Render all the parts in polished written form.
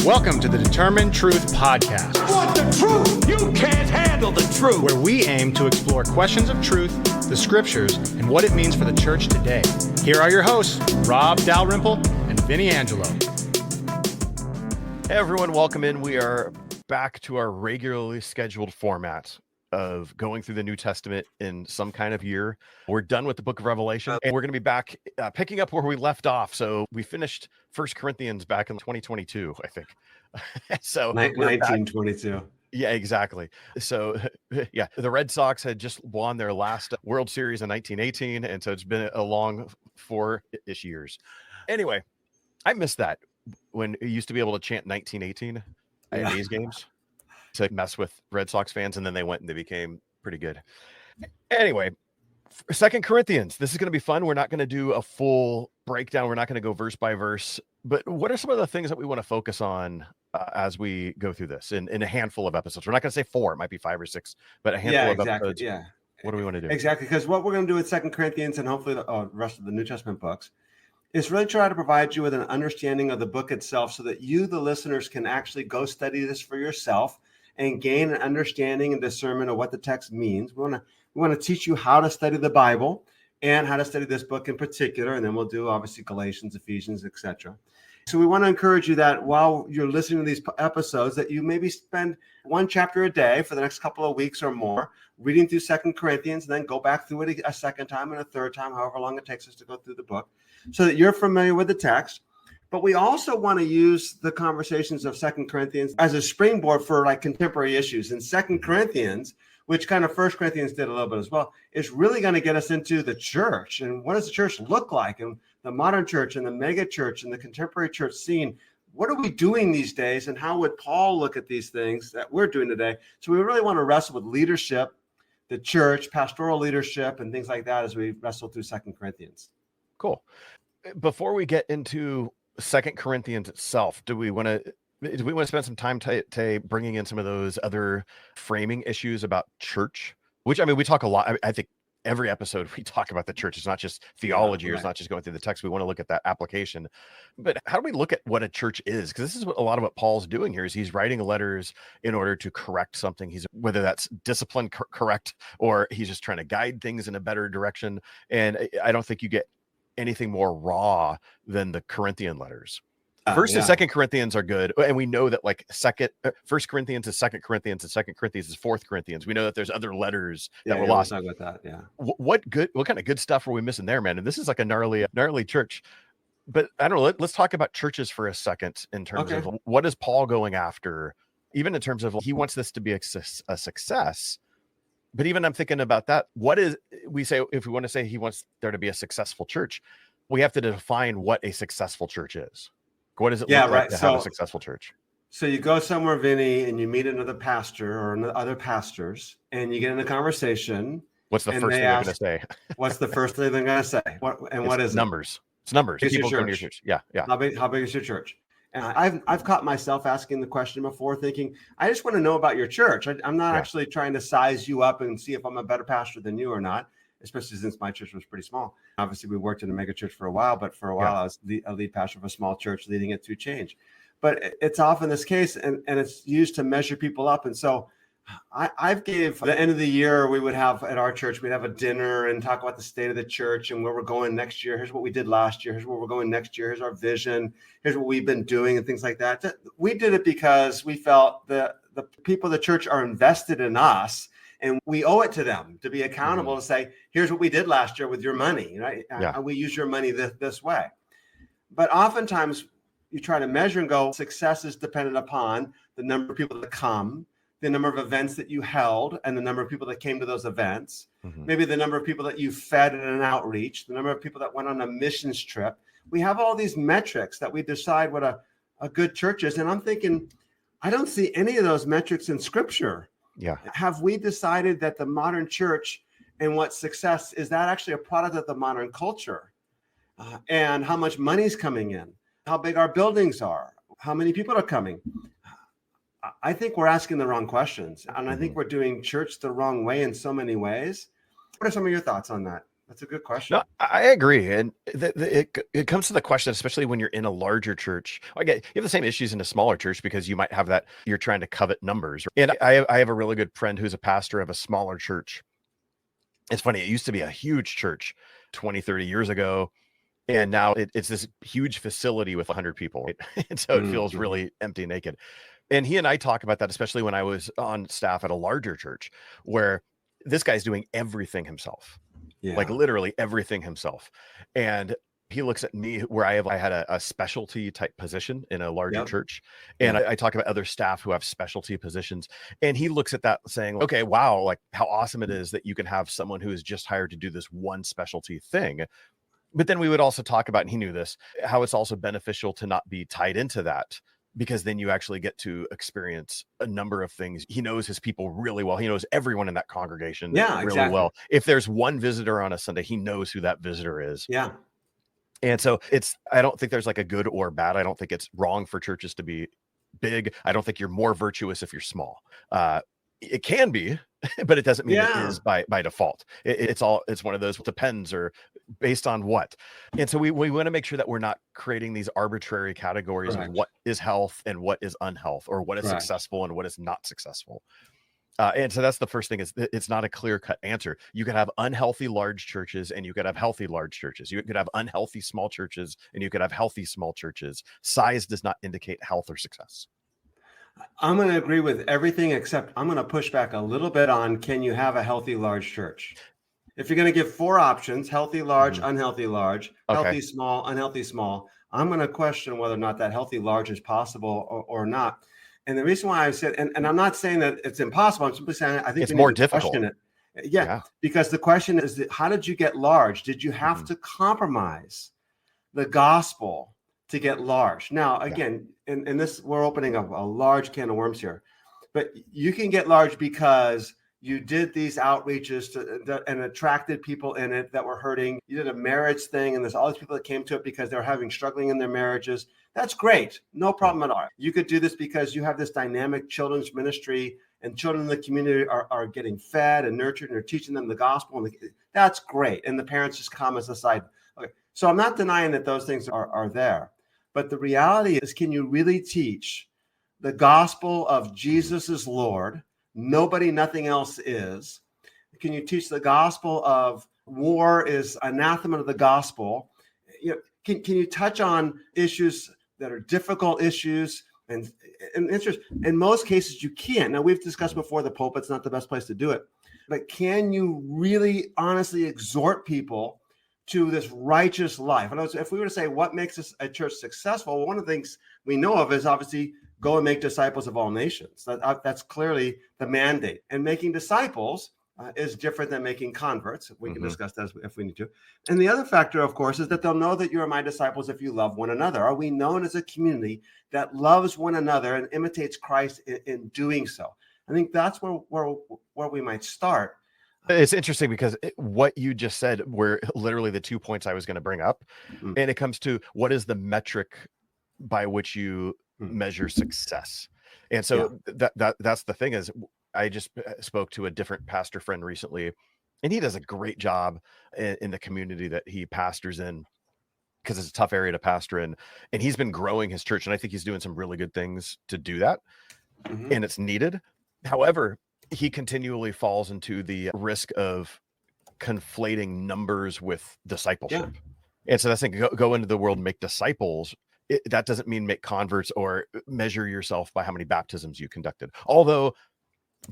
Welcome to the Determined Truth Podcast. Want the truth? You can't handle the truth. Where we aim to explore questions of truth, the scriptures, and what it means for the church today. Here are your hosts, Rob Dalrymple and Vinny Angelo. Hey everyone, welcome in. We are back to our regularly scheduled format of going through the New Testament in some kind of year. We're done with the book of Revelation, and we're going to be back picking up where we left off. So we finished 1 Corinthians back in 2022, I think. So 1922. Yeah, exactly. So yeah, the Red Sox had just won their last World Series in 1918, and so it's been a long 4-ish years. Anyway, I missed that when you used to be able to chant 1918 at these games to mess with Red Sox fans, and then they went and they became pretty good. Anyway, 2 Corinthians, this is going to be fun. We're not going to do a full breakdown. We're not going to go verse by verse, but what are some of the things that we want to focus on as we go through this in a handful of episodes? We're not going to say 4, it might be 5 or 6, but a handful of episodes. Yeah, what do we want to do? Exactly, because what we're going to do with 2 Corinthians and hopefully the rest of the New Testament books is really try to provide you with an understanding of the book itself so that you, the listeners, can actually go study this for yourself and gain an understanding and discernment of what the text means. We want to teach you how to study the Bible and how to study this book in particular, and then we'll do obviously Galatians, Ephesians, etc. So we want to encourage you that while you're listening to these episodes, that you maybe spend one chapter a day for the next couple of weeks or more, reading through 2 Corinthians, and then go back through it a second time and a third time, however long it takes us to go through the book, so that you're familiar with the text. But we also want to use the conversations of 2 Corinthians as a springboard for like contemporary issues. And 2 Corinthians, which kind of 1 Corinthians did a little bit as well, is really going to get us into the church. And what does the church look like? And the modern church and the mega church and the contemporary church scene. What are we doing these days? And how would Paul look at these things that we're doing today? So we really want to wrestle with leadership, the church, pastoral leadership, and things like that as we wrestle through 2 Corinthians. Cool. Before we get into 2 Corinthians itself, do we want to spend some time bringing in some of those other framing issues about church? Which, I mean, we talk a lot. I think every episode we talk about the church. It's not just theology, or it's not just going through the text. We want to look at that application. But how do we look at what a church is? Because this is a lot of what Paul's doing here. Is he's writing letters in order to correct something. Whether that's discipline correct, or he's just trying to guide things in a better direction. And I don't think you get anything more raw than the Corinthian letters. First and 2 Corinthians are good, and we know that like 1 Corinthians is 2 Corinthians, and 2 Corinthians is 4 Corinthians. We know that there's other letters that were lost. We'll talk about that. Yeah. What kind of good stuff are we missing there, man? And this is like a gnarly church. But I don't know. Let's talk about churches for a second in terms of what is Paul going after, even in terms of he wants this to be a success. But even I'm thinking about that. If we want to say he wants there to be a successful church, we have to define what a successful church is. What does it look like to have a successful church? So you go somewhere, Vinny, and you meet another pastor or other pastors, and you get in a conversation. What's the first thing they're going to say? What's the first thing they're going to say? What is numbers? It's numbers. People go to your church. Yeah. How big is your church? And I've caught myself asking the question before, thinking, I just want to know about your church. I'm not actually trying to size you up and see if I'm a better pastor than you or not, especially since my church was pretty small. Obviously, we worked in a mega church for a while, but for a while I was a lead pastor of a small church, leading it through change. But it's often this case, and it's used to measure people up. And so I've gave the end of the year, we would have at our church, we'd have a dinner and talk about the state of the church and where we're going next year. Here's what we did last year. Here's where we're going next year. Here's our vision. Here's what we've been doing and things like that. We did it because we felt the people of the church are invested in us, and we owe it to them to be accountable to say, here's what we did last year with your money. Right? Yeah. We use your money this way. But oftentimes you try to measure and go, success is dependent upon the number of people that come, the number of events that you held, and the number of people that came to those events, maybe the number of people that you fed in an outreach, the number of people that went on a missions trip. We have all these metrics that we decide what a good church is. And I'm thinking, I don't see any of those metrics in Scripture. Yeah. Have we decided that the modern church and what success is, that actually a product of the modern culture? And how much money's coming in, how big our buildings are, how many people are coming? I think we're asking the wrong questions, and I think we're doing church the wrong way in so many ways. What are some of your thoughts on that? That's a good question. No, I agree. And it comes to the question, especially when you're in a larger church. Again, you have the same issues in a smaller church because you might have that, you're trying to covet numbers. And I have a really good friend who's a pastor of a smaller church. It's funny, it used to be a huge church 20, 30 years ago. And now it's this huge facility with 100 people. Right? And so it feels really empty and naked. And he and I talk about that, especially when I was on staff at a larger church where this guy's doing everything himself. Yeah. Like literally everything himself. And he looks at me where I had a specialty type position in a larger church. And I talk about other staff who have specialty positions. And he looks at that saying, okay, wow, like how awesome it is that you can have someone who is just hired to do this one specialty thing. But then we would also talk about, and he knew this, how it's also beneficial to not be tied into that, because then you actually get to experience a number of things. He knows his people really well. He knows everyone in that congregation really well. If there's one visitor on a Sunday, he knows who that visitor is. Yeah. And so I don't think there's like a good or bad. I don't think it's wrong for churches to be big. I don't think you're more virtuous if you're small. It can be, but it doesn't mean it is by default. It's one of those depends or based on what. And so we want to make sure that we're not creating these arbitrary categories of what is health and what is unhealth, or what is successful and what is not successful. And so that's the first thing, is it's not a clear-cut answer. You could have unhealthy large churches and you could have healthy large churches. You could have unhealthy small churches and you could have healthy small churches. Size does not indicate health or success. I'm going to agree with everything, except I'm going to push back a little bit on, can you have a healthy large church? If you're going to give 4 options, healthy large, unhealthy large, healthy small, unhealthy small, I'm going to question whether or not that healthy large is possible or not. And the reason why I said, and I'm not saying that it's impossible, I'm simply saying I think it's more difficult. Question it. Yeah, because the question is, how did you get large? Did you have to compromise the gospel to get large? Now, again, and this, we're opening up a large can of worms here, but you can get large because you did these outreaches and attracted people in it that were hurting. You did a marriage thing, and there's all these people that came to it because they're struggling in their marriages. That's great. No problem at all. You could do this because you have this dynamic children's ministry, and children in the community are getting fed and nurtured, and you're teaching them the gospel. And that's great. And the parents just come as a side. Okay. So I'm not denying that those things are there. But the reality is, can you really teach the gospel of Jesus is Lord? Nobody, nothing else is. Can you teach the gospel of war is anathema to the gospel? Can you touch on issues that are difficult issues and interest? In most cases, you can't. Now, we've discussed before, the pulpit's not the best place to do it. But can you really honestly exhort people to this righteous life? And if we were to say what makes a church successful, one of the things we know of is obviously go and make disciples of all nations. That's clearly the mandate. And making disciples is different than making converts. We can discuss that if we need to. And the other factor, of course, is that they'll know that you are my disciples if you love one another. Are we known as a community that loves one another and imitates Christ in doing so? I think that's where we might start. It's interesting because what you just said were literally the 2 points I was going to bring up. And it comes to, what is the metric by which you measure success? And so that's the thing, is I just spoke to a different pastor friend recently, and he does a great job in the community that he pastors in, because it's a tough area to pastor in, and he's been growing his church, and I think he's doing some really good things to do that, and it's needed. However, he continually falls into the risk of conflating numbers with discipleship. And so that's the thing, go into the world and make disciples. That doesn't mean make converts or measure yourself by how many baptisms you conducted. Although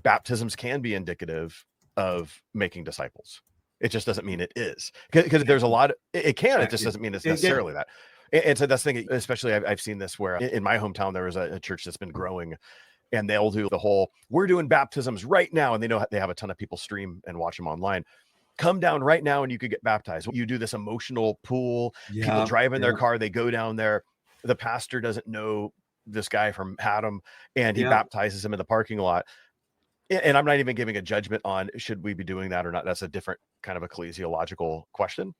baptisms can be indicative of making disciples. It just doesn't mean it is. Because there's a lot, it just doesn't mean it's necessarily that. And so that's the thing, especially I've seen this where in my hometown, there was a church that's been growing, and they'll do the whole, we're doing baptisms right now. And they know they have a ton of people stream and watch them online. Come down right now and you could get baptized. You do this emotional pool. People drive in their car, they go down there. The pastor doesn't know this guy from Adam, and he baptizes him in the parking lot. And I'm not even giving a judgment on should we be doing that or not. That's a different kind of ecclesiological question.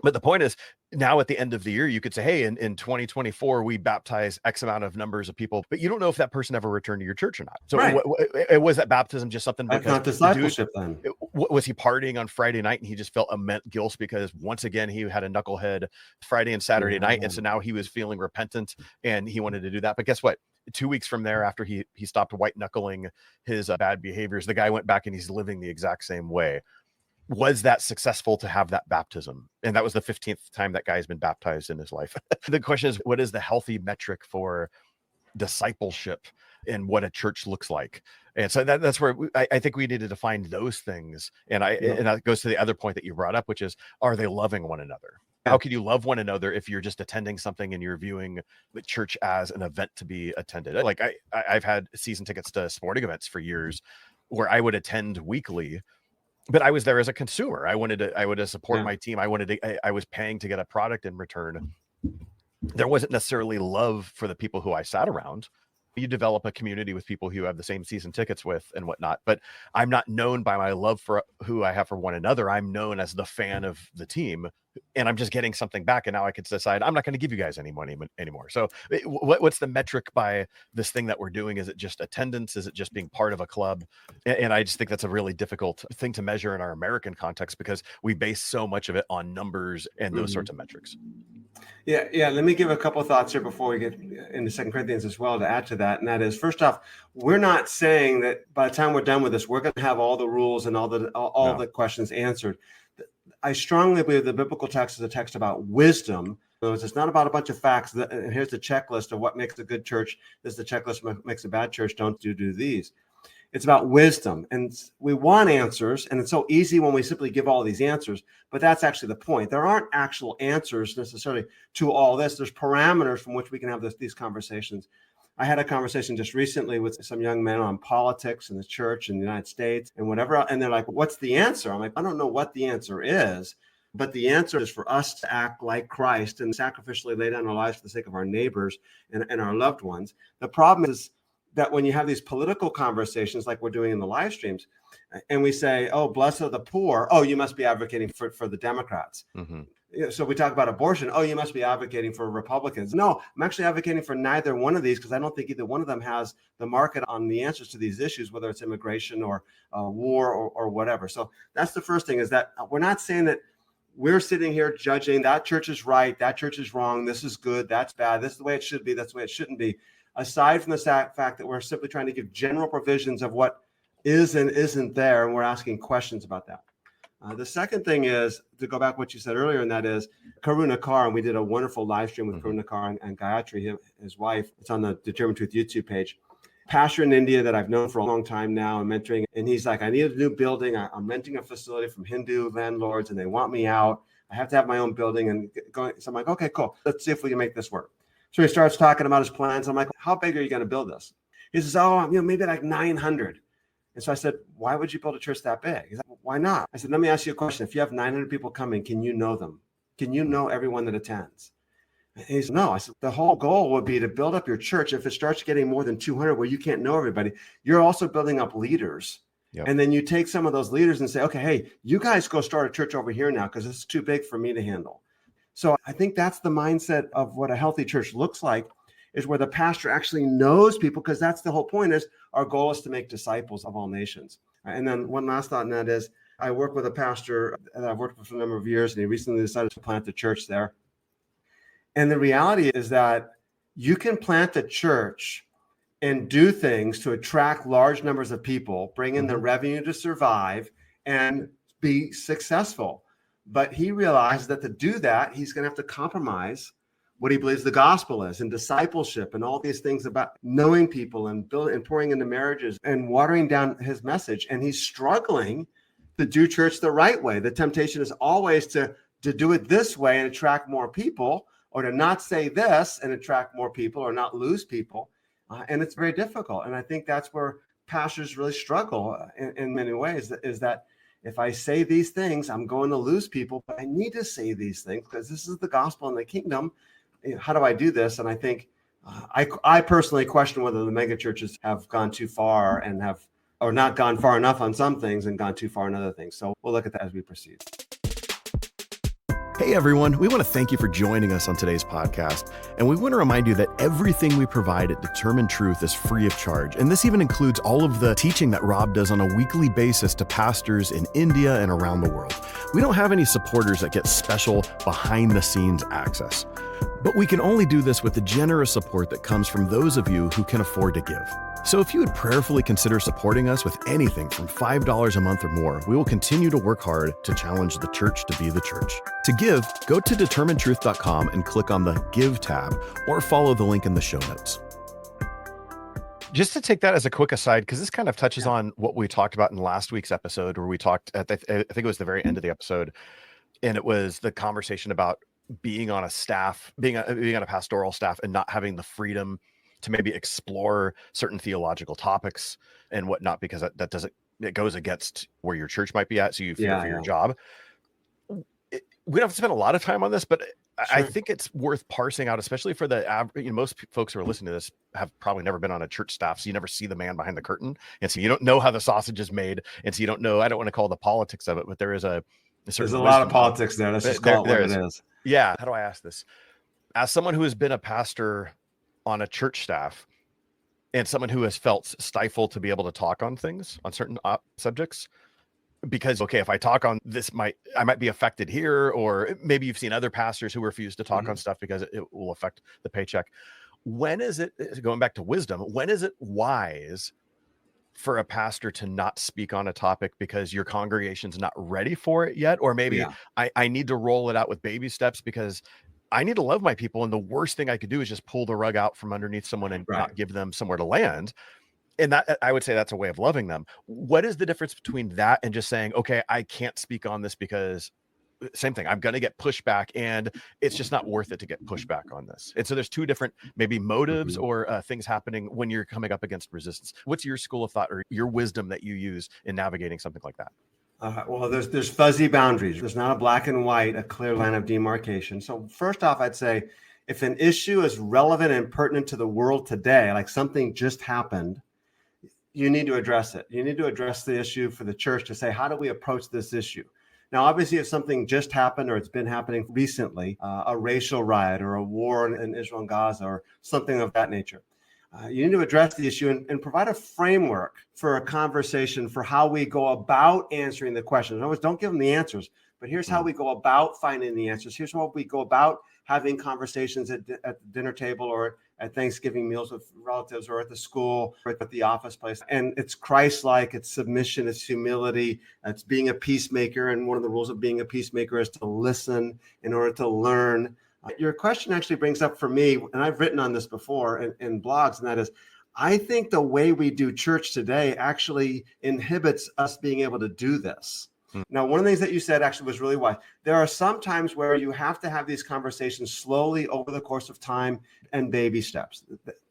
But the point is, now at the end of the year, you could say, hey, in 2024, we baptized X amount of numbers of people, but you don't know if that person ever returned to your church or not. So Right. was that baptism just something That's because not discipleship then. was he partying on Friday night and he just felt immense guilt because once again, he had a knucklehead Friday and Saturday night. And so now he was feeling repentant and he wanted to do that. But guess what? 2 weeks from there, after he stopped white knuckling his bad behaviors, the guy went back and he's living the exact same way. Was that successful to have that baptism? And that was the 15th time that guy's been baptized in his life. The question is, what is the healthy metric for discipleship and what a church looks like? And so that's where I think we need to define those things. And and that goes to the other point that you brought up, which is, are they loving one another? How can you love one another if you're just attending something and you're viewing the church as an event to be attended? Like I've had season tickets to sporting events for years where I would attend weekly, but I was there as a consumer. I wanted to support my team. I was paying to get a product in return. There wasn't necessarily love for the people who I sat around. You develop a community with people who have the same season tickets with and whatnot, but I'm not known by my love for who I have for one another. I'm known as the fan of the team, and I'm just getting something back. And now I could decide I'm not going to give you guys any money anymore. So what's the metric by this thing that we're doing? Is it just attendance? Is it just being part of a club? And I just think that's a really difficult thing to measure in our American context because we base so much of it on numbers and those sorts of metrics. Yeah. Let me give a couple of thoughts here before we get into 2 Corinthians as well to add to that. And that is, first off, we're not saying that by the time we're done with this, we're going to have all the rules and all the questions answered. I strongly believe the biblical text is a text about wisdom. In other words, it's not about a bunch of facts. And here's the checklist of what makes a good church. This is the checklist of what makes a bad church. Don't do these. It's about wisdom. And we want answers. And it's so easy when we simply give all these answers. But that's actually the point. There aren't actual answers necessarily to all this. There's parameters from which we can have these conversations. I had a conversation just recently with some young men on politics in the church in the United States and whatever. And they're like, what's the answer? I'm like, I don't know what the answer is. But the answer is for us to act like Christ and sacrificially lay down our lives for the sake of our neighbors and our loved ones. The problem is that when you have these political conversations like we're doing in the live streams, and we say, oh, blessed are the poor. Oh, you must be advocating for the Democrats. Mm-hmm. So we talk about abortion. Oh, you must be advocating for Republicans. No, I'm actually advocating for neither one of these because I don't think either one of them has the market on the answers to these issues, whether it's immigration or war or whatever. So that's the first thing, is that we're not saying that we're sitting here judging that church is right, that church is wrong, this is good, that's bad, this is the way it should be, that's the way it shouldn't be. Aside from the fact that we're simply trying to give general provisions of what is and isn't there, and we're asking questions about that. The second thing is to go back to what you said earlier, and that is Karuna Kar, and we did a wonderful live stream with Karuna Kar and Gayatri, his wife. It's on the Determined Truth YouTube page. Pastor in India that I've known for a long time now and mentoring, and he's like, I need a new building. I'm renting a facility from Hindu landlords, and they want me out. I have to have my own building. And so I'm like, okay, cool. Let's see if we can make this work. So he starts talking about his plans. I'm like, how big are you going to build this? He says, maybe like 900. And so I said, why would you build a church that big? He's like, why not? I said, let me ask you a question. If you have 900 people coming, can you know them? Can you know everyone that attends? And he said, no. I said, the whole goal would be to build up your church. If it starts getting more than 200 where you can't know everybody, you're also building up leaders. Yep. And then you take some of those leaders and say, okay, hey, you guys go start a church over here now because it's too big for me to handle. So I think that's the mindset of what a healthy church looks like, is where the pastor actually knows people, because that's the whole point. Is our goal is to make disciples of all nations. And then one last thought, and that is, I work with a pastor that I've worked with for a number of years, and he recently decided to plant a church there. And the reality is that you can plant a church and do things to attract large numbers of people, bring in the revenue to survive, and be successful. But he realized that to do that, he's going to have to compromise what he believes the gospel is, and discipleship, and all these things about knowing people and building and pouring into marriages and watering down his message. And he's struggling to do church the right way. The temptation is always to do it this way and attract more people, or to not say this and attract more people, or not lose people. And it's very difficult. And I think that's where pastors really struggle in many ways, is that if I say these things, I'm going to lose people, but I need to say these things because this is the gospel and the kingdom. How do I do this? And I think I personally question whether the mega churches have gone too far and or not gone far enough on some things and gone too far on other things. So we'll look at that as we proceed. Hey everyone, we want to thank you for joining us on today's podcast. And we want to remind you that everything we provide at Determined Truth is free of charge. And this even includes all of the teaching that Rob does on a weekly basis to pastors in India and around the world. We don't have any supporters that get special behind the scenes access. But we can only do this with the generous support that comes from those of you who can afford to give. So if you would prayerfully consider supporting us with anything from $5 a month or more, we will continue to work hard to challenge the church to be the church. To give, go to determinedtruth.com and click on the Give tab, or follow the link in the show notes. Just to take that as a quick aside, because this kind of touches on what we talked about in last week's episode, where we talked I think it was the very end of the episode, and it was the conversation about being on a staff, being on a pastoral staff and not having the freedom to maybe explore certain theological topics and whatnot, because it goes against where your church might be at. So you fear for your job. We don't have to spend a lot of time on this, but I think it's worth parsing out, especially for the average. Most folks who are listening to this have probably never been on a church staff. So you never see the man behind the curtain. And so you don't know how the sausage is made. And so you don't know, I don't want to call the politics of it, but there is there's a lot of politics there. Let's just call it what it is. Yeah. How do I ask this? As someone who has been a pastor on a church staff and someone who has felt stifled to be able to talk on things, on certain subjects, because, okay, if I talk on this, I might be affected here, or maybe you've seen other pastors who refuse to talk on stuff because it will affect the paycheck. When is it, going back to wisdom, when is it wise for a pastor to not speak on a topic because your congregation's not ready for it yet? Or maybe I need to roll it out with baby steps because I need to love my people. And the worst thing I could do is just pull the rug out from underneath someone and not give them somewhere to land. And that, I would say, that's a way of loving them. What is the difference between that and just saying, okay, I can't speak on this because same thing, I'm going to get pushback and it's just not worth it to get pushback on this. And so there's two different maybe motives or things happening when you're coming up against resistance. What's your school of thought or your wisdom that you use in navigating something like that? Well, there's fuzzy boundaries. There's not a black and white, a clear line of demarcation. So first off, I'd say if an issue is relevant and pertinent to the world today, like something just happened, you need to address it. You need to address the issue for the church to say, how do we approach this issue? Now, obviously, if something just happened or it's been happening recently, a racial riot or a war in Israel and Gaza or something of that nature, you need to address the issue and provide a framework for a conversation for how we go about answering the questions. In other words, don't give them the answers, but here's how we go about finding the answers. Here's how we go about having conversations at the dinner table or at Thanksgiving meals with relatives or at the school or at the office place. And it's Christ-like, it's submission, it's humility, it's being a peacemaker. And one of the rules of being a peacemaker is to listen in order to learn. Your question actually brings up for me, and I've written on this before in blogs, and that is, I think the way we do church today actually inhibits us being able to do this. Now, one of the things that you said actually was really wise. There are some times where you have to have these conversations slowly over the course of time and baby steps.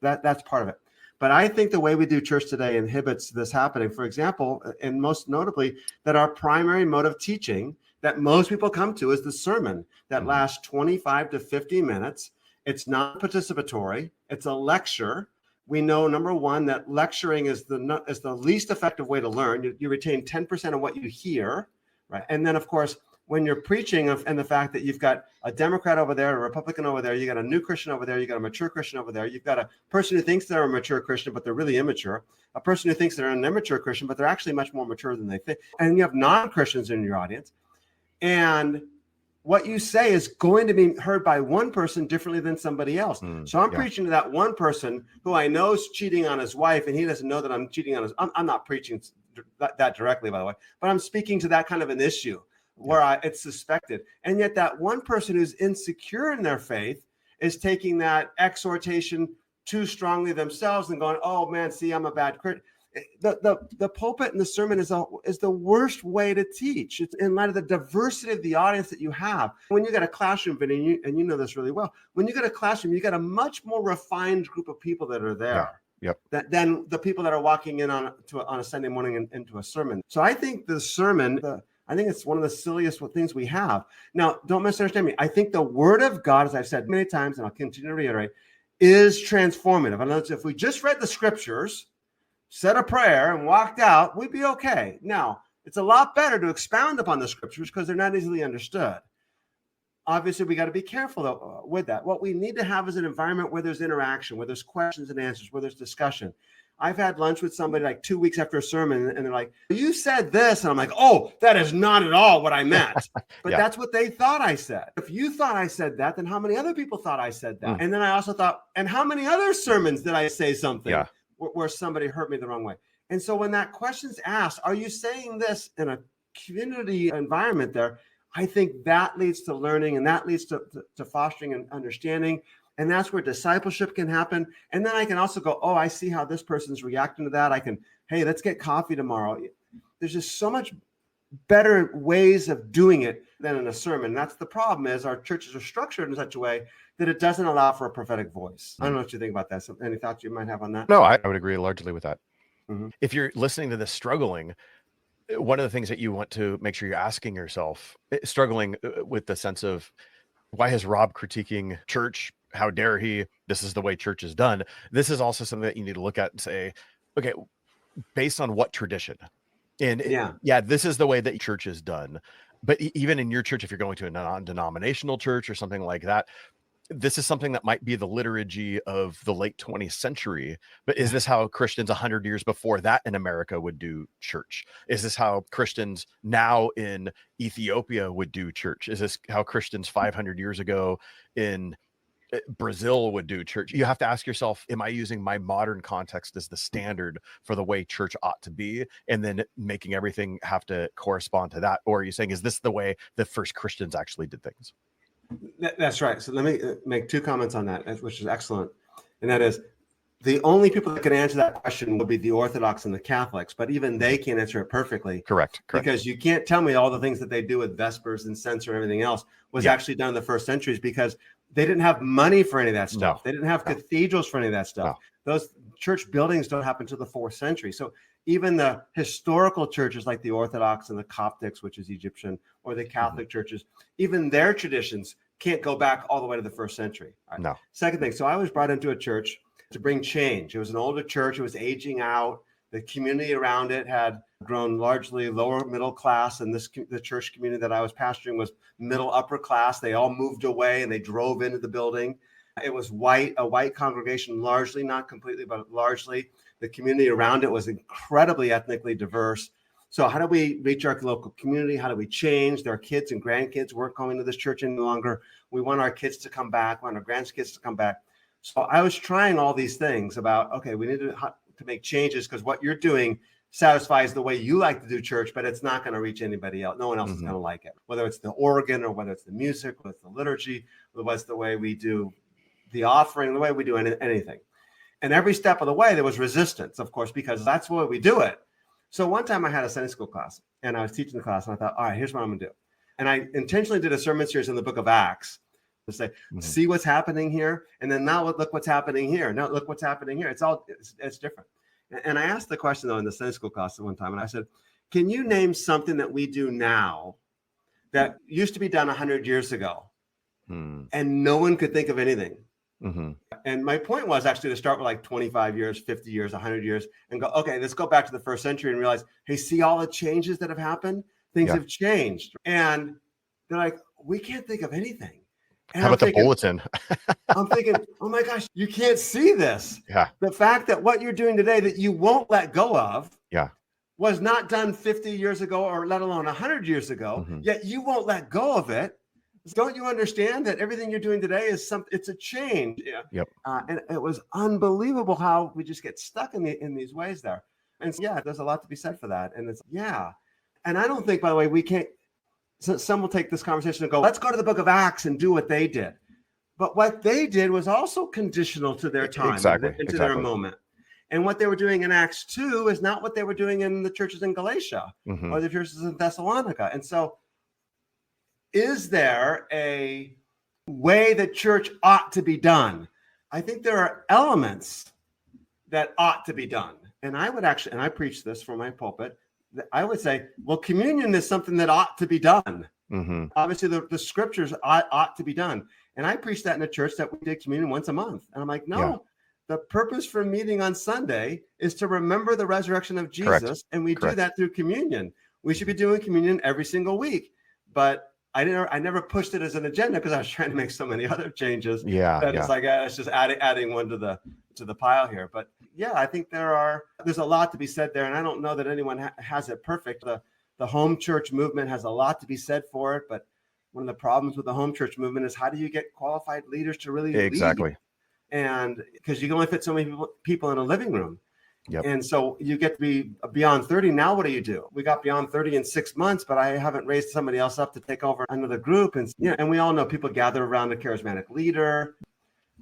That's part of it. But I think the way we do church today inhibits this happening. For example, and most notably, that our primary mode of teaching that most people come to is the sermon that lasts 25 to 50 minutes. It's not participatory. It's a lecture. We know, number one, that lecturing is the least effective way to learn. You retain 10% of what you hear, right? And then, of course, when you're preaching and the fact that you've got a Democrat over there, a Republican over there, you got a new Christian over there, you got a mature Christian over there, you've got a person who thinks they're a mature Christian, but they're really immature, a person who thinks they're an immature Christian, but they're actually much more mature than they think. And you have non-Christians in your audience. And what you say is going to be heard by one person differently than somebody else. So I'm preaching to that one person who I know is cheating on his wife, and he doesn't know that I'm cheating on his. I'm not preaching that directly, by the way, but I'm speaking to that kind of an issue where it's suspected. And yet that one person who's insecure in their faith is taking that exhortation too strongly themselves and going, oh man, see, I'm a bad Christian. The pulpit and the sermon is the worst way to teach. It's in light of the diversity of the audience that you have. When you got a classroom, Vinny, and you know this really well, when you got a classroom, you got a much more refined group of people that are there than the people that are walking in on a Sunday morning into a sermon. So I think the sermon, I think it's one of the silliest things we have. Now, don't misunderstand me. I think the Word of God, as I've said many times, and I'll continue to reiterate, is transformative. In other words, if we just read the scriptures, said a prayer and walked out, we'd be okay. Now, it's a lot better to expound upon the scriptures because they're not easily understood. obviously we got to be careful with that. What we need to have is an environment where there's interaction, where there's questions and answers, where there's discussion. I've had lunch with somebody like 2 weeks after a sermon, and they're like, you said this. And I'm like, oh, that is not at all what I meant. But that's what they thought I said. If you thought I said that, then how many other people thought I said that? And then I also thought, and how many other sermons did I say something where somebody hurt me the wrong way? And so when that question's asked, are you saying this in a community environment there? I think that leads to learning, and that leads to fostering and understanding. And that's where discipleship can happen. And then I can also go, oh, I see how this person's reacting to that. I can, hey, let's get coffee tomorrow. There's just so much better ways of doing it than in a sermon. That's the problem, is our churches are structured in such a way that it doesn't allow for a prophetic voice. I don't know what you think about that. So any thoughts you might have on that? No, I would agree largely with that. If you're listening to this struggling, one of the things that you want to make sure you're asking yourself, struggling with the sense of, why is Rob critiquing church? How dare he? This is the way church is done. This is also something that you need to look at and say, okay, based on what tradition? And this is the way that church is done. But even in your church, if you're going to a non-denominational church or something like that, this is something that might be the liturgy of the late 20th century. But is this how Christians 100 years before that in America would do church? Is this how Christians now in Ethiopia would do church? Is this how Christians 500 years ago in Brazil would do church? You have to ask yourself, am I using my modern context as the standard for the way church ought to be, and then making everything have to correspond to that? Or are you saying, is this the way the first Christians actually did things? That's right. So let me make two comments on that, which is excellent. And that is, the only people that can answer that question will be the Orthodox and the Catholics, but even they can't answer it perfectly. Correct. Because you can't tell me all the things that they do with Vespers and censer and everything else was actually done in the first centuries, because they didn't have money for any of that stuff. They didn't have cathedrals for any of that stuff. Those church buildings don't happen until the 4th century. So even the historical churches like the Orthodox and the Coptics, which is Egyptian, or the Catholic churches, even their traditions can't go back all the way to the 1st century. Right? No. Second thing, so I was brought into a church to bring change. It was an older church. It was aging out. The community around it had grown largely lower middle class, and the church community that I was pastoring was middle upper class. They all moved away and they drove into the building. It was a white congregation, largely, not completely, but largely. The community around it was incredibly ethnically diverse. So how do we reach our local community? How do we change? Their kids and grandkids weren't going to this church any longer. We want our kids to come back. We want our grandkids to come back. So I was trying all these things about, okay, we need to make changes, because what you're doing satisfies the way you like to do church, but it's not going to reach anybody else. No one else is going to like it, whether it's the organ or whether it's the music, whether it's the liturgy, whether it's the way we do the offering, the way we do anything. And every step of the way, there was resistance, of course, because that's the way we do it. So one time I had a Sunday school class, and I was teaching the class, and I thought, all right, here's what I'm going to do. And I intentionally did a sermon series in the book of Acts to say, see what's happening here, and then now look what's happening here. Now look what's happening here. It's different. And I asked the question, though, in the Sunday school class at one time, and I said, can you name something that we do now that used to be done 100 years ago, and no one could think of anything? And my point was actually to start with like 25 years, 50 years, 100 years, and go, okay, let's go back to the 1st century and realize, hey, see all the changes that have happened? Things have changed. And they're like, we can't think of anything. And How about the bulletin? I'm thinking, oh my gosh, you can't see this. Yeah. The fact that what you're doing today that you won't let go of was not done 50 years ago, or let alone 100 years ago, yet you won't let go of it. Don't you understand that everything you're doing today is it's a change? And it was unbelievable how we just get stuck in these ways there. And so, there's a lot to be said for that. And and I don't think, by the way, we can't. So some will take this conversation and go, let's go to the book of Acts and do what they did. But what they did was also conditional to their time and to their moment. And what they were doing in Acts 2 is not what they were doing in the churches in Galatia or the churches in Thessalonica. And so is there a way that church ought to be done? I think there are elements that ought to be done. And I would actually, and I preach this from my pulpit, I would say, well, communion is something that ought to be done. Obviously, the scriptures ought to be done. And I preached that in a church that we did communion once a month. And I'm like, no, the purpose for meeting on Sunday is to remember the resurrection of Jesus. And we do that through communion. We should be doing communion every single week. But I never pushed it as an agenda because I was trying to make so many other changes. Yeah, That yeah. it's like it's just adding one to the pile here. But yeah, I think there's a lot to be said there, and I don't know that anyone has it perfect. The home church movement has a lot to be said for it, but one of the problems with the home church movement is, how do you get qualified leaders to really Exactly. lead? And because you can only fit so many people in a living room. Yep. And so you get to be beyond 30. Now, what do? We got beyond 30 in 6 months, but I haven't raised somebody else up to take over another group. And and we all know people gather around a charismatic leader.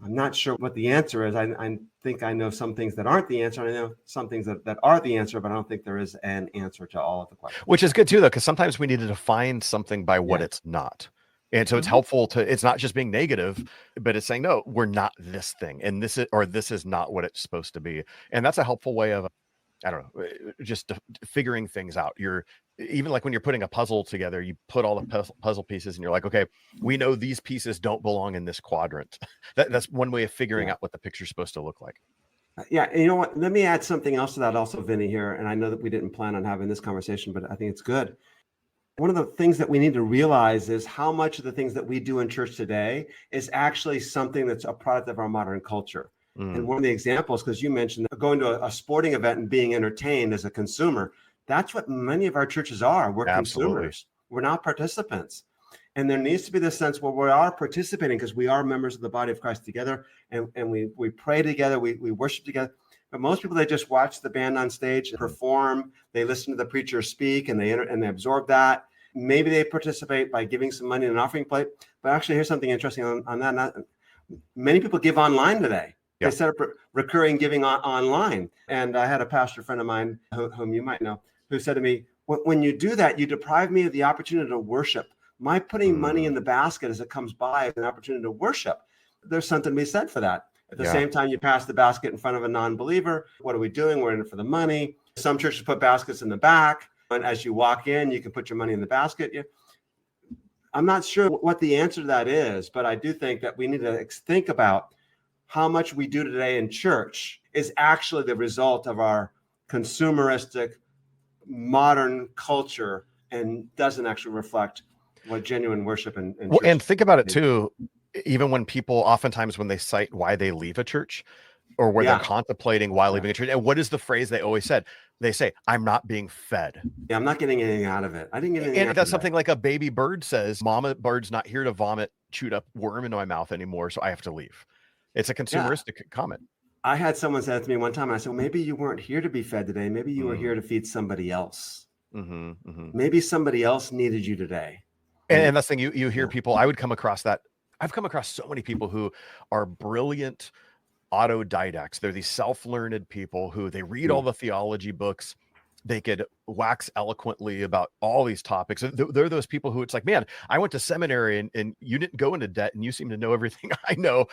I'm not sure what the answer is. I think I know some things that aren't the answer. I know some things that are the answer, but I don't think there is an answer to all of the questions. Which is good too, though, because sometimes we need to define something by what it's not. And so it's helpful it's not just being negative, but it's saying, no, we're not this thing. And this is not what it's supposed to be. And that's a helpful way of, I don't know, just figuring things out. Even like when you're putting a puzzle together, you put all the puzzle pieces and you're like, okay, we know these pieces don't belong in this quadrant. That's one way of figuring out what the picture's supposed to look like. Yeah. And you know what? Let me add something else to that also, Vinny, here. And I know that we didn't plan on having this conversation, but I think it's good. One of the things that we need to realize is how much of the things that we do in church today is actually something that's a product of our modern culture. And one of the examples, because you mentioned going to a sporting event and being entertained as a consumer, that's what many of our churches are. We're consumers. We're not participants. And there needs to be this sense where we are participating because we are members of the body of Christ together, and we pray together, we worship together. But most people, they just watch the band on stage perform, they listen to the preacher speak, and they absorb that. Maybe they participate by giving some money in an offering plate. But actually, here's something interesting on that. Many people give online today. They set up recurring giving online. And I had a pastor friend of mine, whom you might know, who said to me, when you do that, you deprive me of the opportunity to worship. My putting money in the basket as it comes by is an opportunity to worship. There's something to be said for that. At the same time, you pass the basket in front of a non-believer. What are we doing? We're in it for the money. Some churches put baskets in the back. And as you walk in, you can put your money in the basket. I'm not sure what the answer to that is, but I do think that we need to think about how much we do today in church is actually the result of our consumeristic modern culture and doesn't actually reflect what genuine worship and well, and think about it too. Even when people, oftentimes when they cite why they leave a church or where they're contemplating why leaving a church, and what is the phrase they always said? They say, I'm not being fed. Yeah, I'm not getting anything out of it. I didn't get anything out of it. And that's something like a baby bird says, Mama bird's not here to vomit chewed up worm into my mouth anymore, so I have to leave. It's a consumeristic comment. I had someone say that to me one time, and I said, well, maybe you weren't here to be fed today. Maybe you were here to feed somebody else. Maybe somebody else needed you today. And that's the thing, you hear people, I would come across that. I've come across so many people who are brilliant autodidacts. They're these self-learned people who they read all the theology books. They could wax eloquently about all these topics. They're those people who it's like, man, I went to seminary and you didn't go into debt and you seem to know everything I know.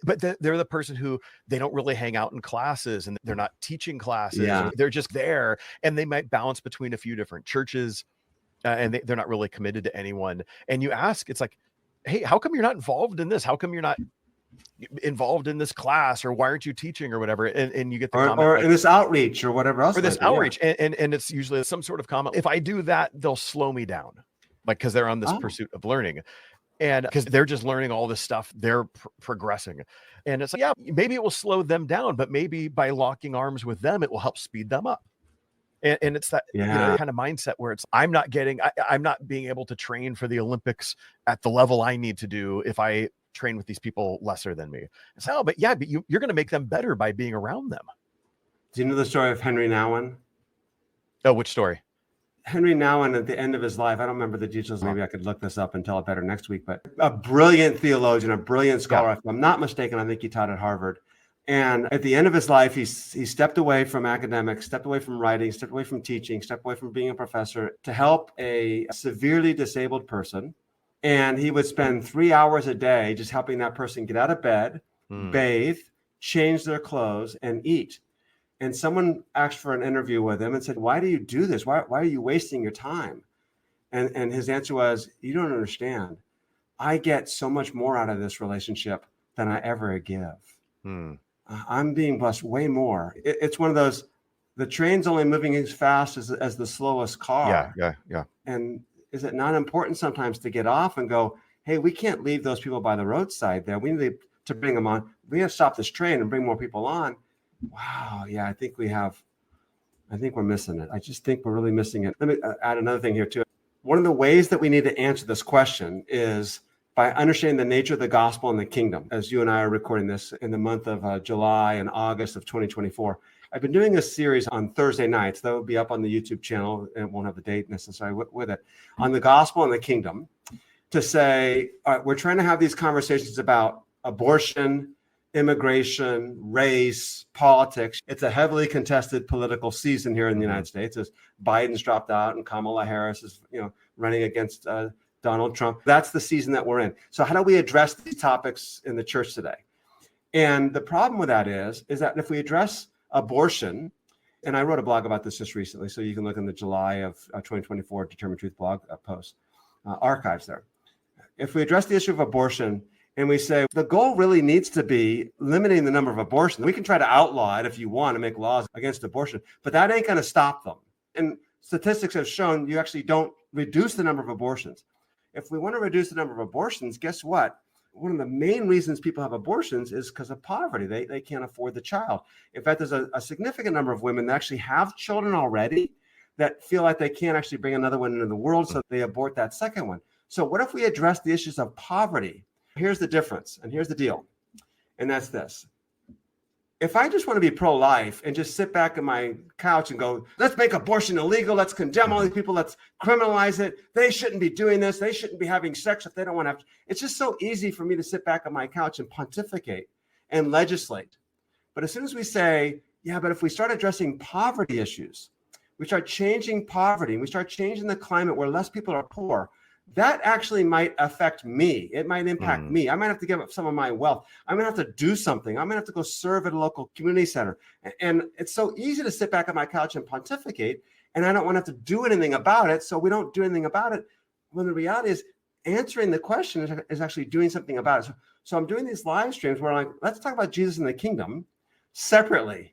But they're the person who they don't really hang out in classes and they're not teaching classes. They're just there, and they might bounce between a few different churches and they're not really committed to anyone. And you ask, it's like, hey, how come you're not involved in this? How come you're not involved in this class, or why aren't you teaching or whatever? And you get the comment, or in this outreach or whatever else, or this outreach. And it's usually some sort of comment. If I do that, they'll slow me down, like, because they're on this pursuit of learning, and because they're just learning all this stuff, they're progressing. And it's like, yeah, maybe it will slow them down, but maybe by locking arms with them, it will help speed them up. And it's that kind of mindset where it's, I'm not being able to train for the Olympics at the level I need to do if I train with these people lesser than me. It's but you're going to make them better by being around them. Do you know the story of Henry Nouwen? Oh, which story? Henry Nouwen, at the end of his life, I don't remember the details. Maybe I could look this up and tell it better next week, but a brilliant theologian, a brilliant scholar. If I'm not mistaken, I think he taught at Harvard. And at the end of his life, he stepped away from academics, stepped away from writing, stepped away from teaching, stepped away from being a professor to help a severely disabled person. And he would spend 3 hours a day just helping that person get out of bed, bathe, change their clothes, and eat. And someone asked for an interview with him and said, why do you do this? Why are you wasting your time? And his answer was, you don't understand. I get so much more out of this relationship than I ever give. I'm being blessed way more. It's one of those, the train's only moving as fast as the slowest car. Yeah. And is it not important sometimes to get off and go, hey, we can't leave those people by the roadside there. We need to bring them on. We have to stop this train and bring more people on. Wow. Yeah, I think we're missing it. I just think we're really missing it. Let me add another thing here too. One of the ways that we need to answer this question is by understanding the nature of the gospel and the kingdom. As you and I are recording this in the month of July and August of 2024, I've been doing a series on Thursday nights that will be up on the YouTube channel, and it won't have the date necessarily with it, on the gospel and the kingdom, to say, all right, we're trying to have these conversations about abortion, immigration, race, politics. It's a heavily contested political season here in the United States as Biden's dropped out and Kamala Harris is, running against Donald Trump. That's the season that we're in. So how do we address these topics in the church today? And the problem with that is that if we address abortion, and I wrote a blog about this just recently, so you can look in the July of 2024 Determined Truth blog post archives there. If we address the issue of abortion and we say the goal really needs to be limiting the number of abortions, we can try to outlaw it if you want to make laws against abortion, but that ain't going to stop them. And statistics have shown you actually don't reduce the number of abortions. If we want to reduce the number of abortions, guess what? One of the main reasons people have abortions is because of poverty. They can't afford the child. In fact, there's a significant number of women that actually have children already that feel like they can't actually bring another one into the world, so they abort that second one. So what if we address the issues of poverty? Here's the difference, and here's the deal, and that's this. If I just want to be pro-life and just sit back on my couch and go, let's make abortion illegal, let's condemn all these people, let's criminalize it, they shouldn't be doing this, they shouldn't be having sex if they don't want to have. It's just so easy for me to sit back on my couch and pontificate and legislate. But as soon as we say, yeah, but if we start addressing poverty issues, we start changing poverty, we start changing the climate where less people are poor, that actually might affect me. It might impact me. I might have to give up some of my wealth. I'm going to have to do something. I'm going to have to go serve at a local community center. And it's so easy to sit back on my couch and pontificate, and I don't want to have to do anything about it. So we don't do anything about it. When the reality is answering the question is actually doing something about it. So I'm doing these live streams where I'm like, let's talk about Jesus and the kingdom separately.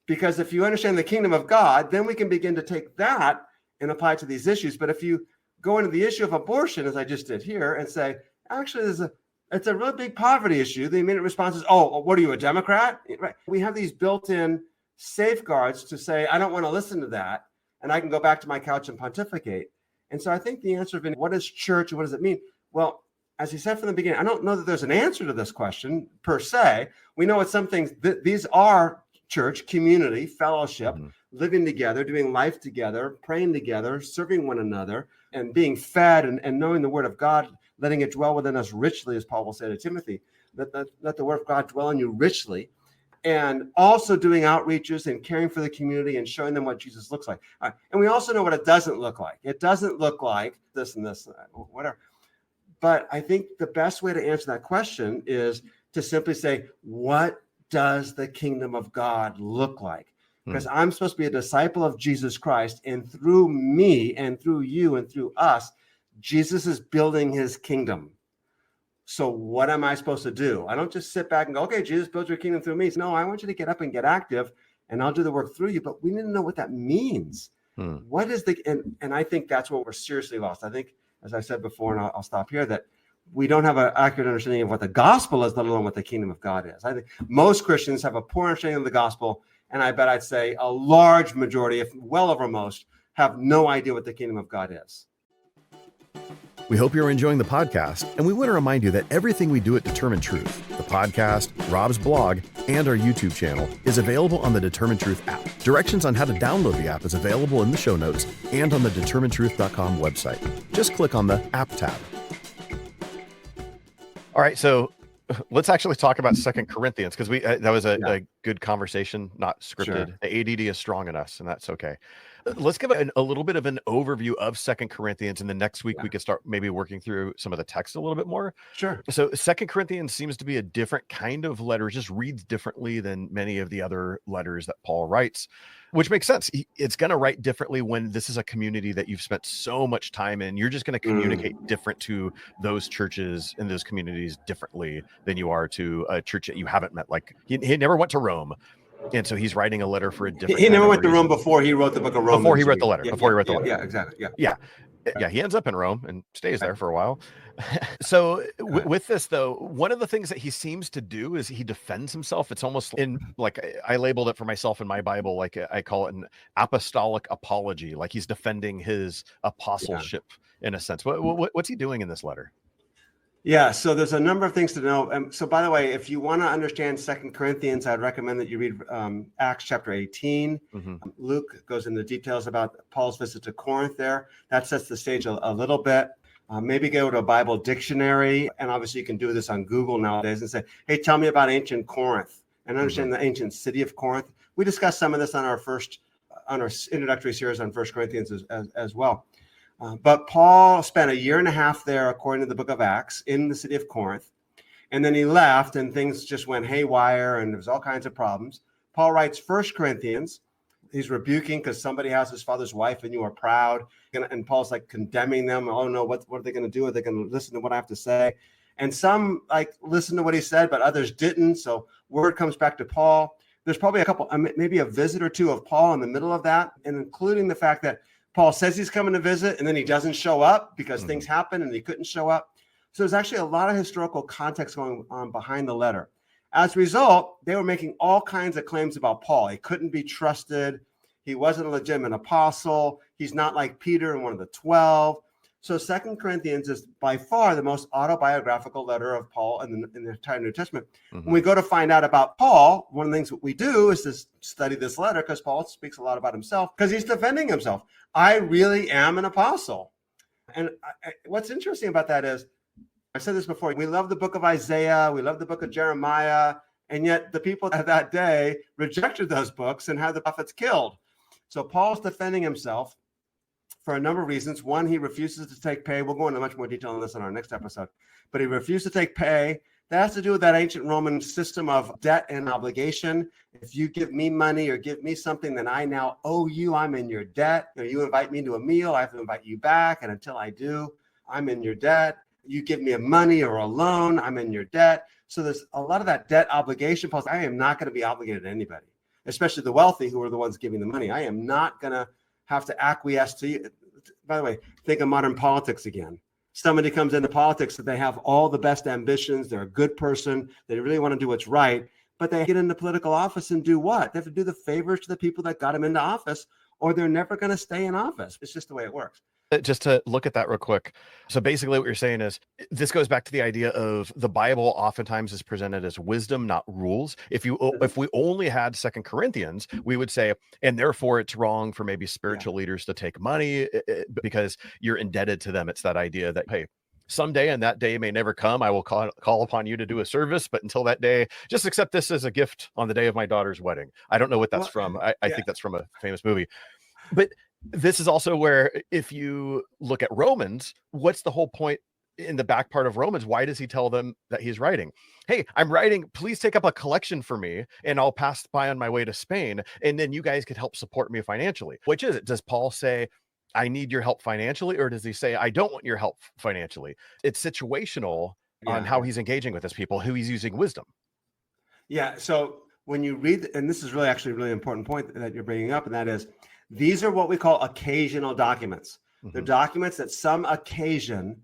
Because if you understand the kingdom of God, then we can begin to take that and apply it to these issues. But if you go into the issue of abortion, as I just did here, and say, actually, it's a really big poverty issue. The immediate response is, oh, what are you, a Democrat? Right. We have these built-in safeguards to say, I don't want to listen to that, and I can go back to my couch and pontificate. And so I think the answer of what is church and what does it mean? Well, as he said from the beginning, I don't know that there's an answer to this question per se. We know it's some things, these are church, community, fellowship, living together, doing life together, praying together, serving one another, and being fed and knowing the word of God, letting it dwell within us richly, as Paul will say to Timothy, let the word of God dwell in you richly, and also doing outreaches and caring for the community and showing them what Jesus looks like. And we also know what it doesn't look like. It doesn't look like this and this, whatever. But I think the best way to answer that question is to simply say, what does the kingdom of God look like? Because I'm supposed to be a disciple of Jesus Christ, and through me and through you and through us, Jesus is building his kingdom. So what am I supposed to do? I don't just sit back and go, okay, Jesus, build your kingdom through me. No, I want you to get up and get active, and I'll do the work through you. But we need to know what that means. What is and I think that's what we're seriously lost. I think, as I said before, and I'll stop here, that we don't have an accurate understanding of what the gospel is, let alone what the kingdom of God is. I think most Christians have a poor understanding of the gospel. And I bet I'd say a large majority, if well over most, have no idea what the kingdom of God is. We hope you're enjoying the podcast, and we want to remind you that everything we do at Determined Truth, the podcast, Rob's blog, and our YouTube channel, is available on the Determined Truth app. Directions on how to download the app is available in the show notes and on the determinedtruth.com website. Just click on the app tab. All right, so let's actually talk about 2 Corinthians, because that was a good conversation, not scripted. Sure. The ADD is strong in us, and that's okay. Let's give a little bit of an overview of 2 Corinthians, and then next week we could start maybe working through some of the text a little bit more. Sure. So 2 Corinthians seems to be a different kind of letter, just reads differently than many of the other letters that Paul writes, which makes sense. It's going to write differently when this is a community that you've spent so much time in. You're just going to communicate different to those churches and those communities differently than you are to a church that you haven't met. Like he never went to Rome. And so he's writing a letter for a different. He never went to Rome before he wrote the book of Romans. Before he wrote the letter. Yeah, exactly. Yeah. Yeah, he ends up in Rome and stays there for a while. So with this though, one of the things that he seems to do is he defends himself. It's almost in like I labeled it for myself in my Bible, like I call it an apostolic apology, like he's defending his apostleship in a sense. What's he doing in this letter? Yeah, so there's a number of things to know. So by the way, if you want to understand Second Corinthians, I'd recommend that you read Acts chapter 18. Luke goes into details about Paul's visit to Corinth there. That sets the stage a little bit. Maybe go to a Bible dictionary, and obviously you can do this on Google nowadays and say, hey, tell me about ancient Corinth and understand the ancient city of Corinth. We discussed some of this on our introductory series on First Corinthians as well. But Paul spent a year and a half there, according to the book of Acts, in the city of Corinth. And then he left and things just went haywire and there was all kinds of problems. Paul writes First Corinthians. He's rebuking because somebody has his father's wife and you are proud. And Paul's like condemning them. Oh, no, what are they going to do? Are they going to listen to what I have to say? And some like listen to what he said, but others didn't. So word comes back to Paul. There's probably a couple, maybe a visit or two of Paul in the middle of that, and including the fact that Paul says he's coming to visit, and then he doesn't show up because things happen and he couldn't show up. So there's actually a lot of historical context going on behind the letter. As a result, they were making all kinds of claims about Paul. He couldn't be trusted. He wasn't a legitimate apostle. He's not like Peter and one of the 12. So 2 Corinthians is by far the most autobiographical letter of Paul in the entire New Testament. When we go to find out about Paul, one of the things that we do is to study this letter because Paul speaks a lot about himself because he's defending himself. I really am an apostle. And what's interesting about that is, I said this before, we love the book of Isaiah, we love the book of Jeremiah, and yet the people of that day rejected those books and had the prophets killed. So Paul's defending himself for a number of reasons. One, he refuses to take pay. We'll go into much more detail on this in our next episode. But he refused to take pay. That has to do with that ancient Roman system of debt and obligation. If you give me money or give me something that I now owe you, I'm in your debt. You invite me to a meal, I have to invite you back. And until I do, I'm in your debt. You give me a money or a loan, I'm in your debt. So there's a lot of that debt obligation. Paul says, I am not going to be obligated to anybody, especially the wealthy who are the ones giving the money. I am not going to have to acquiesce to you. By the way, think of modern politics again. Somebody comes into politics that they have all the best ambitions. They're a good person. They really want to do what's right, but they get into political office and do what? They have to do the favors to the people that got them into office, or they're never going to stay in office. It's just the way it works. Just to look at that real quick. So basically what you're saying is this goes back to the idea of the Bible oftentimes is presented as wisdom, not rules. If we only had 2 Corinthians, we would say, and therefore it's wrong for maybe spiritual leaders to take money because you're indebted to them. It's that idea that, hey, someday, and that day may never come, I will call upon you to do a service, but until that day, just accept this as a gift on the day of my daughter's wedding. I don't know what that's from. I think that's from a famous movie. But this is also where, if you look at Romans, what's the whole point in the back part of Romans? Why does he tell them that he's writing? Hey, I'm writing, please take up a collection for me and I'll pass by on my way to Spain. And then you guys could help support me financially. Which is it? Does Paul say, I need your help financially? Or does he say, I don't want your help financially? It's situational on how he's engaging with his people, who he's using wisdom. Yeah. So when you read, and this is really actually a really important point that you're bringing up, and that is, these are what we call occasional documents. They're documents that some occasion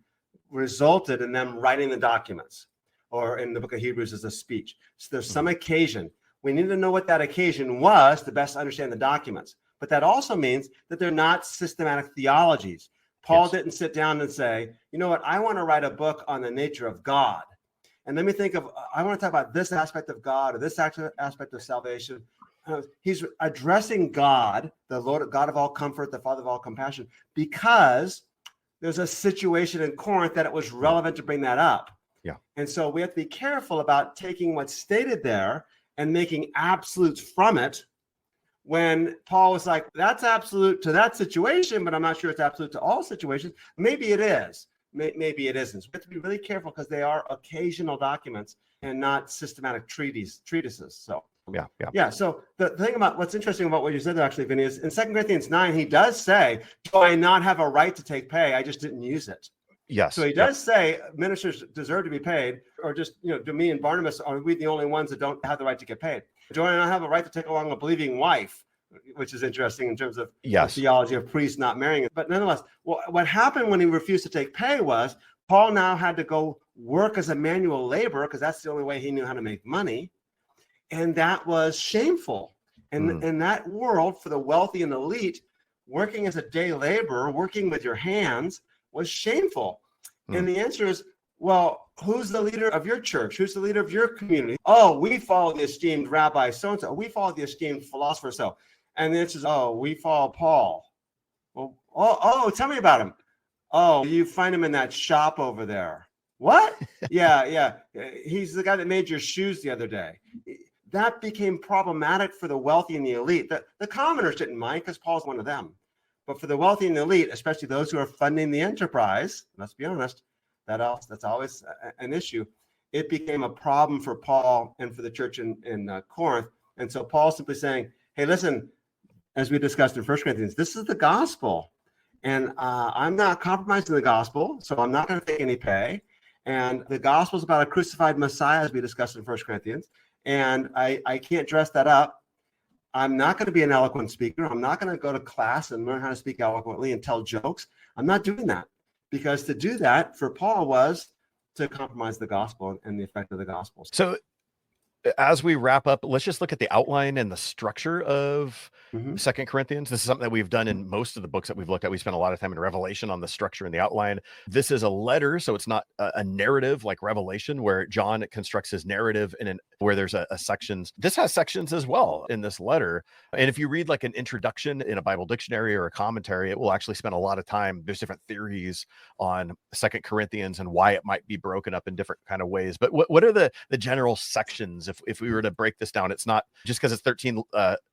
resulted in them writing the documents, or in the book of Hebrews is a speech. So there's some occasion. We need to know what that occasion was to best understand the documents. But that also means that they're not systematic theologies. Paul didn't sit down and say, you know what, I want to write a book on the nature of God. And let me think of, I want to talk about this aspect of God or this aspect of salvation. He's addressing God, the Lord, God of all comfort, the Father of all compassion, because there's a situation in Corinth that it was relevant to bring that up. Yeah. And so we have to be careful about taking what's stated there and making absolutes from it, when Paul was like, that's absolute to that situation, but I'm not sure it's absolute to all situations. Maybe it is. Maybe it isn't. So we have to be really careful because they are occasional documents and not systematic treatises. So yeah. So the thing about what's interesting about what you said there, actually, Vinny, is in 2 Corinthians 9, he does say, do I not have a right to take pay? I just didn't use it. Yes. So he does say ministers deserve to be paid, or just, do me and Barnabas, are we the only ones that don't have the right to get paid? Do I not have a right to take along a believing wife? which is interesting in terms of Yes. the theology of priests not marrying. But nonetheless, what happened when he refused to take pay was Paul now had to go work as a manual laborer because that's the only way he knew how to make money. And that was shameful. And in that world, for the wealthy and elite, working as a day laborer, working with your hands was shameful. And the answer is, well, who's the leader of your church? Who's the leader of your community? Oh, we follow the esteemed rabbi so-and-so. We follow the esteemed philosopher so. And the answer is, oh, we follow Paul. Well, tell me about him. Oh, you find him in that shop over there. What? Yeah. He's the guy that made your shoes the other day. That became problematic for the wealthy and the elite. The commoners didn't mind because Paul's one of them. But for the wealthy and the elite, especially those who are funding the enterprise, let's be honest, that's always an issue. It became a problem for Paul and for the church in Corinth. And so Paul's simply saying, hey, listen, as we discussed in 1 Corinthians, this is the gospel. And I'm not compromising the gospel, so I'm not going to take any pay. And the gospel is about a crucified Messiah, as we discussed in 1 Corinthians. And I can't dress that up. I'm not going to be an eloquent speaker. I'm not going to go to class and learn how to speak eloquently and tell jokes. I'm not doing that. Because to do that for Paul was to compromise the gospel and the effect of the gospel. So as we wrap up, let's just look at the outline and the structure of 2 Corinthians. This is something that we've done in most of the books that we've looked at. We spent a lot of time in Revelation on the structure and the outline. This is a letter, so it's not a narrative like Revelation, where John constructs his narrative where there's a sections. This has sections as well in this letter. And if you read like an introduction in a Bible dictionary or a commentary, it will actually spend a lot of time. There's different theories on 2 Corinthians and why it might be broken up in different kind of ways. But what are the general sections? If we were to break this down, it's not just because it's 13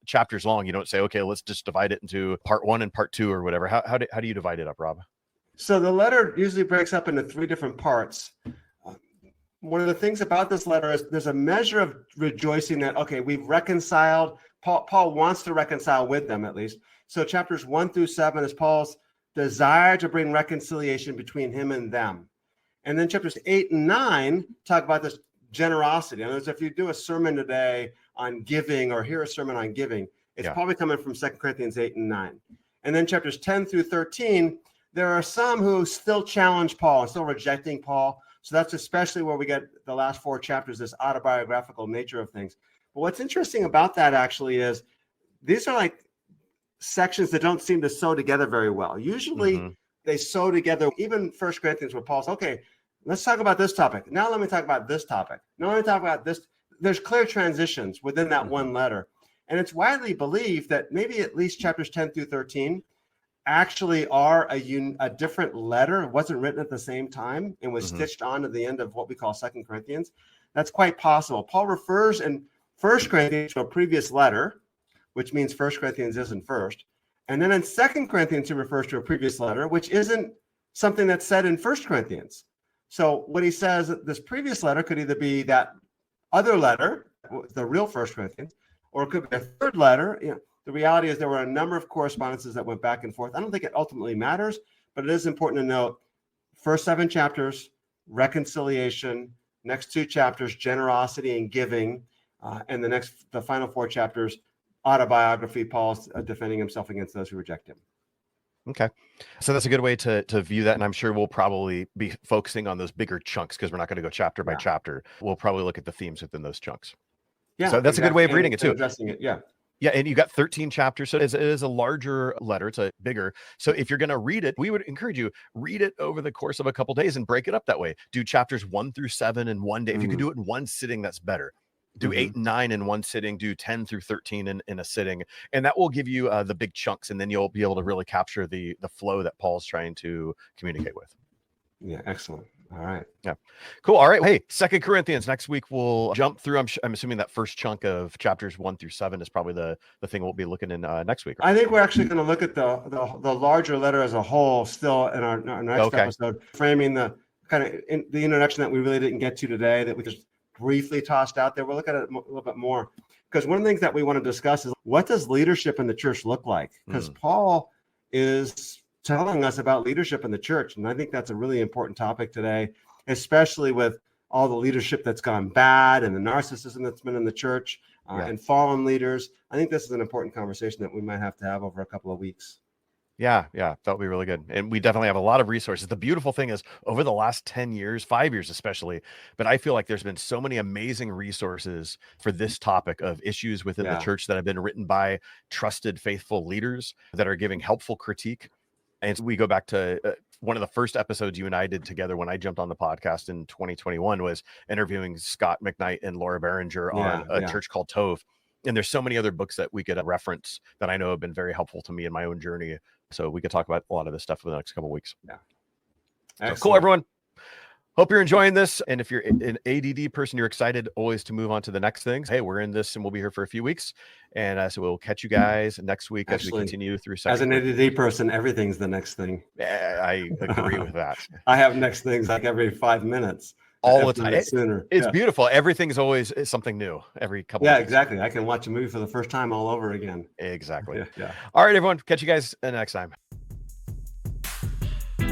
chapters long. You don't say, okay, let's just divide it into part 1 and part 2 or whatever. How do you divide it up, Rob? So the letter usually breaks up into 3 different parts. One of the things about this letter is there's a measure of rejoicing that, okay, we've reconciled. Paul wants to reconcile with them at least. So chapters 1 through 7 is Paul's desire to bring reconciliation between him and them. And then chapters 8 and 9 talk about this generosity. In other words, if you do a sermon today on giving or hear a sermon on giving, it's probably coming from 2 Corinthians 8 and 9. And then chapters 10 through 13, there are some who still challenge Paul and still rejecting Paul. So that's especially where we get the last 4 chapters, this autobiographical nature of things. But what's interesting about that actually is these are like sections that don't seem to sew together very well. Usually they sew together, even 1 Corinthians where Paul's, okay, let's talk about this topic. Now let me talk about this topic. Now let me talk about this. There's clear transitions within that one letter. And it's widely believed that maybe at least chapters 10 through 13 actually are a different letter. It wasn't written at the same time and was stitched on at the end of what we call 2 Corinthians. That's quite possible. Paul refers in 1 Corinthians to a previous letter, which means 1 Corinthians isn't first. And then in 2 Corinthians, he refers to a previous letter, which isn't something that's said in 1 Corinthians. So what he says, this previous letter could either be that other letter, the real 1 Corinthians, or it could be a third letter. You know, the reality is there were a number of correspondences that went back and forth. I don't think it ultimately matters, but it is important to note, first 7 chapters, reconciliation, next 2 chapters, generosity and giving, and the final 4 chapters, autobiography, Paul's defending himself against those who reject him. Okay. So that's a good way to view that. And I'm sure we'll probably be focusing on those bigger chunks because we're not going to go chapter by chapter. We'll probably look at the themes within those chunks. Yeah. So that's a good way of reading it too. Addressing it. Yeah. Yeah. And you got 13 chapters. So it is a larger letter. It's a bigger. So if you're going to read it, we would encourage you, read it over the course of a couple of days and break it up that way. Do chapters 1 through 7 in one day. If you can do it in one sitting, that's better. Do 8 and 9 in one sitting, do 10 through 13 in a sitting. And that will give you the big chunks. And then you'll be able to really capture the flow that Paul's trying to communicate with. Yeah. Excellent. All right. Yeah. Cool. All right. Hey, 2 Corinthians. Next week we'll jump through. I'm assuming that first chunk of chapters 1 through 7 is probably the thing we'll be looking in next week. Right? I think we're actually going to look at the larger letter as a whole still in our next episode, framing the kind of the introduction that we really didn't get to today that we just briefly tossed out there. We'll look at it a little bit more because one of the things that we want to discuss is what does leadership in the church look like? Because Paul is telling us about leadership in the church. And I think that's a really important topic today, especially with all the leadership that's gone bad and the narcissism that's been in the church. and fallen leaders. I think this is an important conversation that we might have to have over a couple of weeks. Yeah, that would be really good. And we definitely have a lot of resources. The beautiful thing is over the last 10 years, 5 years especially, but I feel like there's been so many amazing resources for this topic of issues within the church that have been written by trusted, faithful leaders that are giving helpful critique. And we go back to one of the first episodes you and I did together when I jumped on the podcast in 2021 was interviewing Scott McKnight and Laura Barringer on a church called Tove. And there's so many other books that we could reference that I know have been very helpful to me in my own journey. So we could talk about a lot of this stuff for the next couple of weeks. So cool, everyone. Hope you're enjoying this. And if you're an ADD person, you're excited always to move on to the next things. Hey, we're in this and we'll be here for a few weeks. And so we'll catch you guys next week as we continue through. As an ADD person, everything's the next thing. I agree with that. I have next things like every 5 minutes. All the time. Sooner. It's beautiful. Everything's always something new every couple of weeks. Exactly. I can watch a movie for the first time all over again. Exactly. All right, everyone. Catch you guys next time. I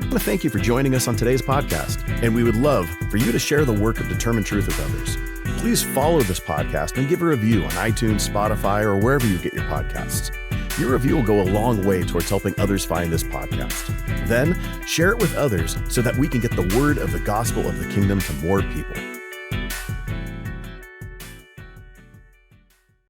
want to thank you for joining us on today's podcast, and we would love for you to share the work of Determined Truth with others. Please follow this podcast and give a review on iTunes, Spotify, or wherever you get your podcasts. Your review will go a long way towards helping others find this podcast. Then share it with others so that we can get the word of the gospel of the kingdom to more people.